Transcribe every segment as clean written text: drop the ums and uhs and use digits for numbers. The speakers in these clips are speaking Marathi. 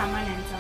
सर्वसामान्यांचा।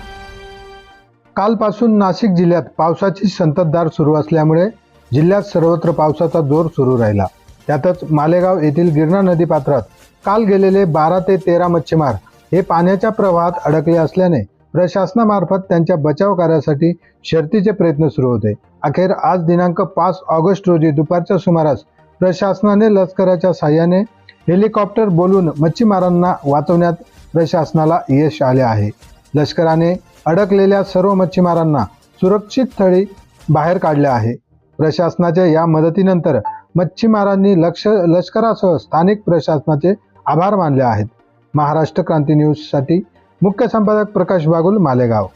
कालपासून नाशिक जिल्ह्यात पावसाची संततधार सुरू असल्यामुळे जिल्ह्यात सर्वत्र पावसाचा जोर सुरू राहिला। त्यातच मालेगाव येथील गिरणा नदी पात्रात काल गेलेले 12 ते 13 मच्छीमार हे पाण्याच्या प्रवाहात अडकले असल्याने प्रशासनामार्फत त्यांच्या बचाव कार्यासाठी शर्थीचे प्रयत्न सुरू होते। अखेर आज दिनांक 5 ऑगस्ट रोजी दुपारच्या सुमारास प्रशासनाने लष्कराच्या साहाय्याने हेलिकॉप्टर बोलवून मच्छीमारांना वाचवण्यात प्रशासनाला यश आले आहे। लष्कराने अडकलेल्या सर्व मच्छीमारांना सुरक्षित स्थळी बाहेर काढले आहे। प्रशासनाच्या या मदतीनंतर मच्छीमारांनी लष्करासह स्थानिक प्रशासनाचे आभार मानले आहेत। महाराष्ट्र क्रांती न्यूजसाठी मुख्य संपादक प्रकाश बागुल, मालेगाव।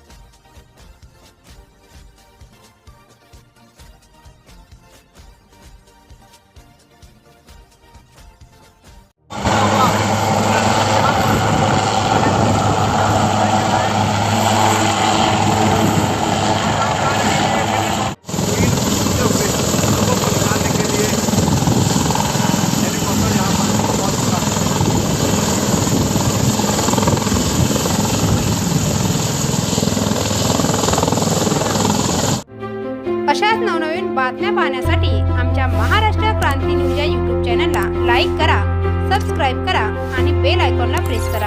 अशाच नवनवीन बातम्या पाहण्यासाठी आमच्या महाराष्ट्र क्रांती न्यूज या YouTube चॅनलला लाईक करा, सबस्क्राईब करा आणि बेल आयकॉनला प्रेस करा।